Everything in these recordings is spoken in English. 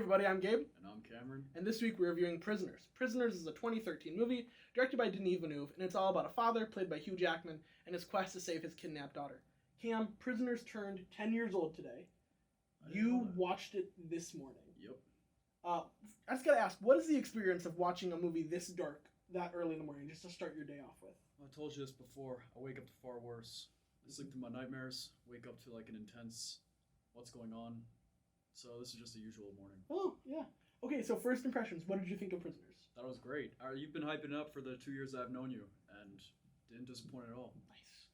everybody, I'm Gabe. And I'm Cameron. And this week we're reviewing Prisoners. Prisoners is a 2013 movie directed by Denis Villeneuve, and it's all about a father, played by Hugh Jackman, and his quest to save his kidnapped daughter. Cam, Prisoners turned 10 years old today. You watched it this morning. Yep. I just gotta ask, what is the experience of watching a movie this dark that early in the morning, just to start your day off with? I told you this before. I wake up to far worse. I sleep through my nightmares, wake up to like an intense what's going on. So this is just a usual morning. Oh, yeah. Okay, so first impressions, what did you think of Prisoners? That was great. You've been hyping it up for the 2 years I've known you, and didn't disappoint at all. Nice.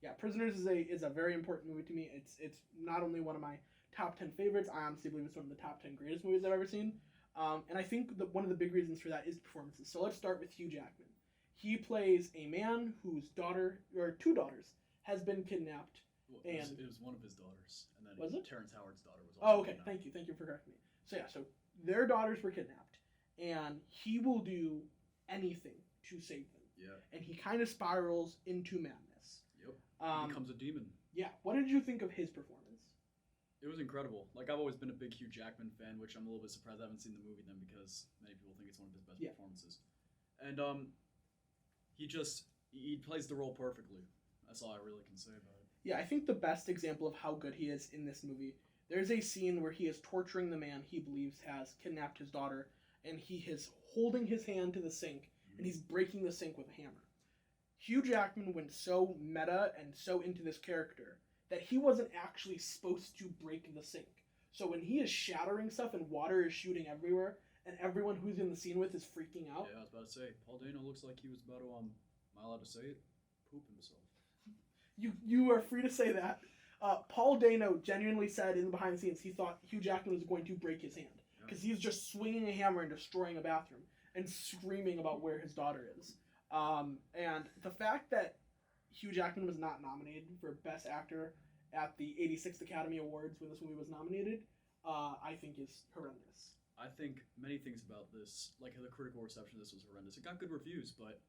Yeah, Prisoners is a very important movie to me. It's not only one of my top 10 favorites, I honestly believe it's one of the top 10 greatest movies I've ever seen. And I think that one of the big reasons for that is performances. So let's start with Hugh Jackman. He plays a man whose daughter, or two daughters, has been kidnapped. Well, it was one of his daughters, and then was it? Terrence Howard's daughter was also okay. kidnapped. Thank you for correcting me. So their daughters were kidnapped, and he will do anything to save them. Yeah. And he kind of spirals into madness. Yep. He becomes a demon. Yeah. What did you think of his performance? It was incredible. Like, I've always been a big Hugh Jackman fan, which I'm a little bit surprised I haven't seen the movie then, because many people think it's one of his best performances. And he plays the role perfectly. That's all I really can say about it. Yeah, I think the best example of how good he is in this movie, there's a scene where he is torturing the man he believes has kidnapped his daughter, and he is holding his hand to the sink, and he's breaking the sink with a hammer. Hugh Jackman went so meta and so into this character that he wasn't actually supposed to break the sink. So when he is shattering stuff and water is shooting everywhere, and everyone who's in the scene with is freaking out. Yeah, I was about to say, Paul Dano looks like he was about to, am I allowed to say it? Poop himself. You are free to say that. Paul Dano genuinely said in the behind the scenes he thought Hugh Jackman was going to break his hand. Because he's just swinging a hammer and destroying a bathroom and screaming about where his daughter is. And the fact that Hugh Jackman was not nominated for Best Actor at the 86th Academy Awards when this movie was nominated, I think is horrendous. I think many things about this, like the critical reception of this was horrendous. It got good reviews, but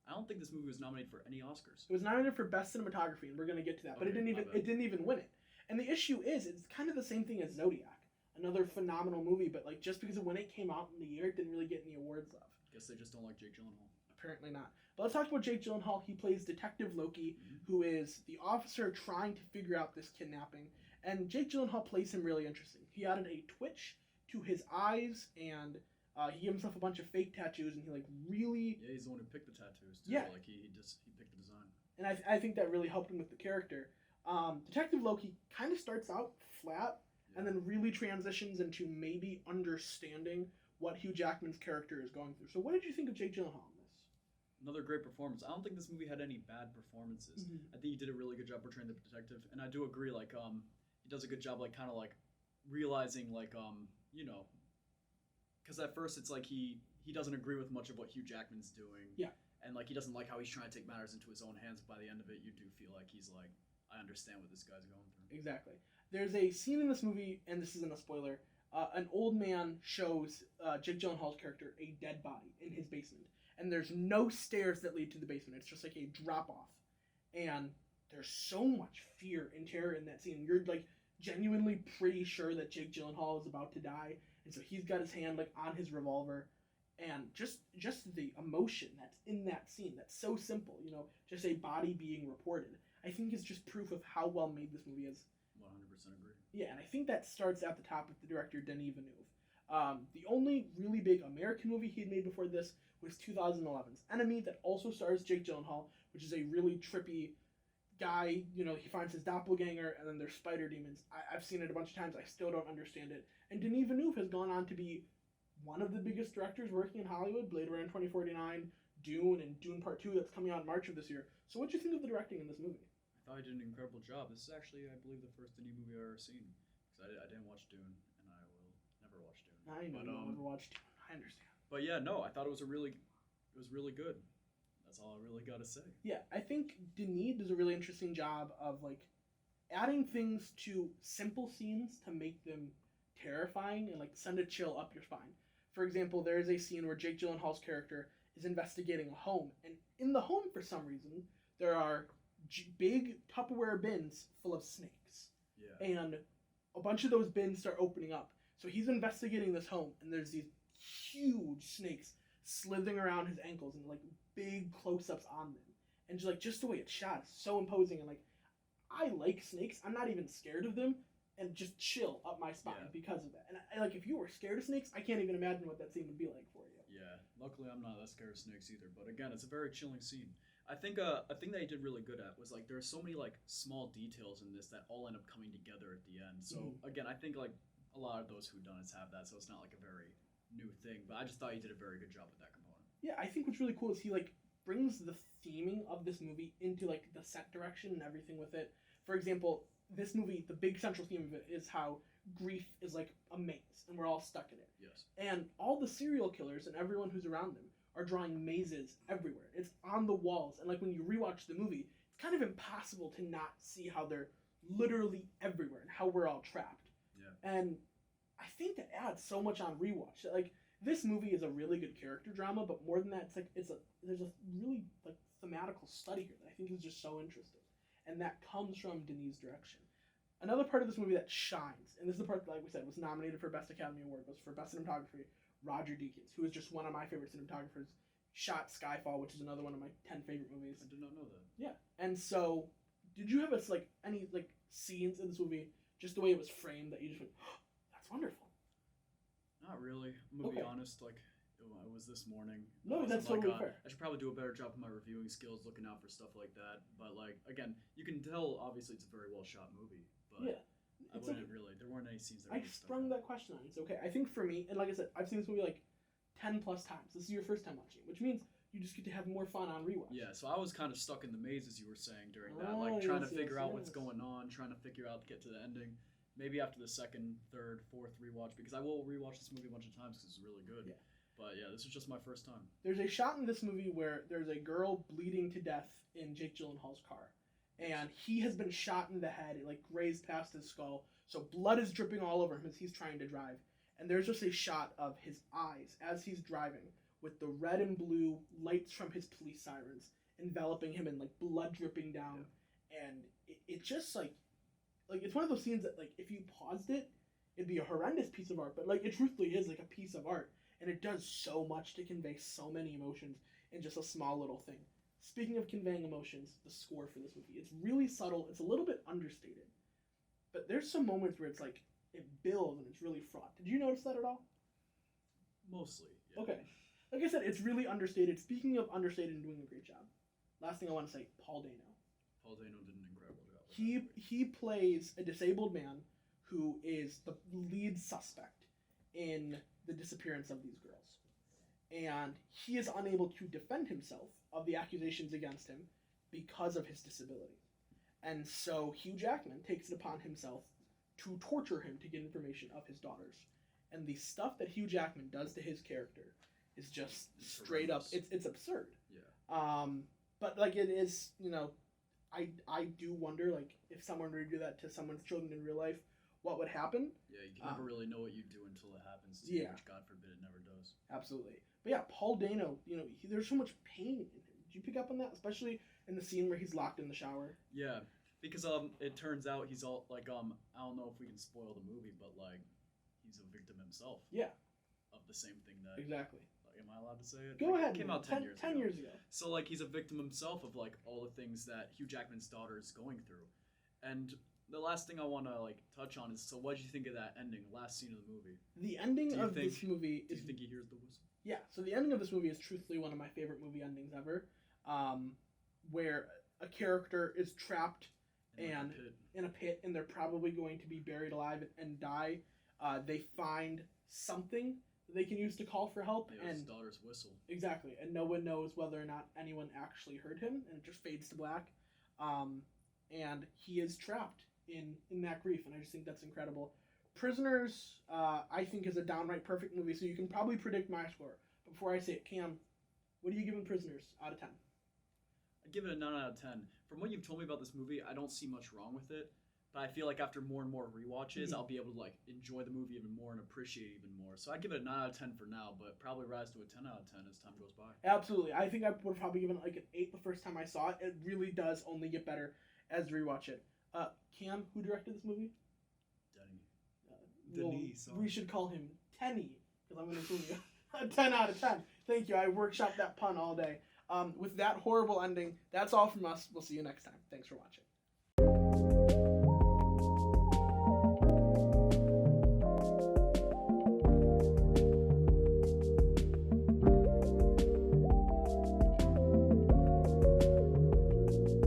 I don't think this movie was nominated for any Oscars. It was nominated for Best Cinematography, and we're going to get to that, but it didn't even win it. And the issue is, it's kind of the same thing as Zodiac, another phenomenal movie, but like just because when it came out in the year, it didn't really get any awards love. Guess they just don't like Jake Gyllenhaal. Apparently not. But let's talk about Jake Gyllenhaal. He plays Detective Loki, who is the officer trying to figure out this kidnapping. And Jake Gyllenhaal plays him really interesting. He added a twitch to his eyes, and he gave himself a bunch of fake tattoos, and he like really... Yeah, he's the one who picked the tattoos, too. Yeah. Like, he picked the design. And I think that really helped him with the character. Detective Loki kind of starts out flat, and then really transitions into maybe understanding what Hugh Jackman's character is going through. So what did you think of Jake Gyllenhaal in this? Another great performance. I don't think this movie had any bad performances. I think he did a really good job portraying the detective, and I do agree, like, he does a good job, like, kind of, like, realizing, like, you know, because at first it's like he doesn't agree with much of what Hugh Jackman's doing. Yeah. And, like, he doesn't like how he's trying to take matters into his own hands, but by the end of it, you do feel like he's like, I understand what this guy's going through. Exactly. There's a scene in this movie, and this isn't a spoiler, an old man shows Jake Gyllenhaal's character a dead body in his basement. And there's no stairs that lead to the basement. It's just like a drop-off. And there's so much fear and terror in that scene. You're, like, genuinely pretty sure that Jake Gyllenhaal is about to die. And so he's got his hand, like, on his revolver. And just the emotion that's in that scene, that's so simple, you know, just a body being reported, I think is just proof of how well made this movie is. 100% agree. Yeah, and I think that starts at the top with the director, Denis Villeneuve. The only really big American movie he had made before this was 2011's Enemy, that also stars Jake Gyllenhaal, which is a really trippy guy. You know, he finds his doppelganger, and then there's spider demons. I've seen it a bunch of times. I still don't understand it. And Denis Villeneuve has gone on to be one of the biggest directors working in Hollywood. Blade Runner 2049, Dune, and Dune Part 2 that's coming out in March of this year. So what do you think of the directing in this movie? I thought he did an incredible job. This is actually, I believe, the first Denis movie I've ever seen. Because I didn't watch Dune, and I will never watch Dune. I know you'll never watch Dune. I understand. But yeah, no, I thought it was really good. That's all I really got to say. Yeah, I think Denis does a really interesting job of, like, adding things to simple scenes to make them terrifying and, like, send a chill up your spine. For example, there is a scene where Jake Gyllenhaal's character is investigating a home, and in the home, for some reason, there are big Tupperware bins full of snakes. Yeah. And a bunch of those bins start opening up. So he's investigating this home, and there's these huge snakes slithering around his ankles and like big close-ups on them, and just the way it's shot is so imposing. And like, I like snakes. I'm not even scared of them, and just chill up my spine because of that. And I like, if you were scared of snakes, I can't even imagine what that scene would be like for you. Yeah, luckily I'm not that scared of snakes either. But again, it's a very chilling scene. I think a thing that he did really good at was like there are so many like small details in this that all end up coming together at the end. So again, I think like a lot of those whodunits have that, so it's not like a very new thing. But I just thought he did a very good job with that component. Yeah, I think what's really cool is he like brings the theming of this movie into like the set direction and everything with it. For example, this movie, the big central theme of it is how grief is like a maze and we're all stuck in it. Yes. And all the serial killers and everyone who's around them are drawing mazes everywhere. It's on the walls, and like when you rewatch the movie, it's kind of impossible to not see how they're literally everywhere and how we're all trapped. Yeah. And I think that adds so much on rewatch. Like, this movie is a really good character drama, but more than that, there's a really like thematical study here that I think is just so interesting, and that comes from Denis' direction. Another part of this movie that shines, and this is the part that, like we said, was nominated for Best Academy Award, was for Best Cinematography, Roger Deakins, who is just one of my favorite cinematographers. Shot Skyfall, which is another one of my 10 favorite movies. I did not know that. Yeah, and so, did you have any like scenes in this movie, just the way it was framed, that you just went, oh, that's wonderful? Not really. I'm gonna be honest. Like, it was this morning. No, that's totally fair. I should probably do a better job of my reviewing skills, looking out for stuff like that. But like, again, you can tell obviously it's a very well shot movie. But yeah, I wouldn't really. There weren't any scenes that I sprung that question on. It's okay. I think for me, and like I said, I've seen this movie like 10 plus times. This is your first time watching it, which means you just get to have more fun on rewatch. Yeah, so I was kind of stuck in the maze, as you were saying, during that, like trying to figure out what's going on, trying to figure out to get to the ending. Maybe after the second, third, fourth rewatch, because I will rewatch this movie a bunch of times because it's really good. Yeah. But yeah, this was just my first time. There's a shot in this movie where there's a girl bleeding to death in Jake Gyllenhaal's car, and he has been shot in the head. It like grazed past his skull, so blood is dripping all over him as he's trying to drive. And there's just a shot of his eyes as he's driving, with the red and blue lights from his police sirens enveloping him and like blood dripping down. Yeah. And it just like it's one of those scenes that like if you paused it, it'd be a horrendous piece of art, but like it truthfully is like a piece of art, and it does so much to convey so many emotions in just a small little thing. Speaking of conveying emotions, the score for this movie, it's really subtle, it's a little bit understated, but there's some moments where it's like it builds and it's really fraught. Did you notice that at all? Mostly, yeah. Okay. Like I said, it's really understated. Speaking of understated and doing a great job, last thing I want to say, Paul Dano. Paul Dano did an incredible job. He plays a disabled man who is the lead suspect in the disappearance of these girls. And he is unable to defend himself of the accusations against him because of his disability. And so Hugh Jackman takes it upon himself to torture him to get information of his daughters. And the stuff that Hugh Jackman does to his character is just straight up, it's absurd. Yeah. But like it is, I do wonder, like, if someone were to do that to someone's children in real life, what would happen? Yeah, you can never really know what you do until it happens to you, which God forbid it never does. Absolutely. But yeah, Paul Dano, there's so much pain in him. Did you pick up on that? Especially in the scene where he's locked in the shower? Yeah, because it turns out he's all, like, I don't know if we can spoil the movie, but, like, he's a victim himself. Yeah. Of the same thing that... Exactly. Am I allowed to say it? Go ahead. It came out 10 years ago. So, like, he's a victim himself of, like, all the things that Hugh Jackman's daughter is going through. And the last thing I want to, like, touch on is, so what did you think of that ending, last scene of the movie? The ending of this movie is... Do you think he hears the whistle? Yeah, so the ending of this movie is truthfully one of my favorite movie endings ever, where a character is trapped in a pit, and they're probably going to be buried alive and die. They find something they can use to call for help, and his daughter's whistle. Exactly, and no one knows whether or not anyone actually heard him, and it just fades to black. And he is trapped in that grief, and I just think that's incredible. Prisoners, I think, is a downright perfect movie, so you can probably predict my score. But before I say it, Cam, what are you giving Prisoners out of 10? I'd give it a 9 out of 10. From what you've told me about this movie, I don't see much wrong with it. But I feel like after more and more rewatches, I'll be able to like enjoy the movie even more and appreciate it even more. So I'd give it a 9 out of 10 for now, but probably rise to a 10 out of 10 as time goes by. Absolutely. I think I would have probably given it like an 8 the first time I saw it. It really does only get better as you rewatch it. Cam, who directed this movie? Denny. Denise. We should call him Tenny, because I'm going to give you a 10 out of 10. Thank you. I workshopped that pun all day. With that horrible ending, that's all from us. We'll see you next time. Thanks for watching.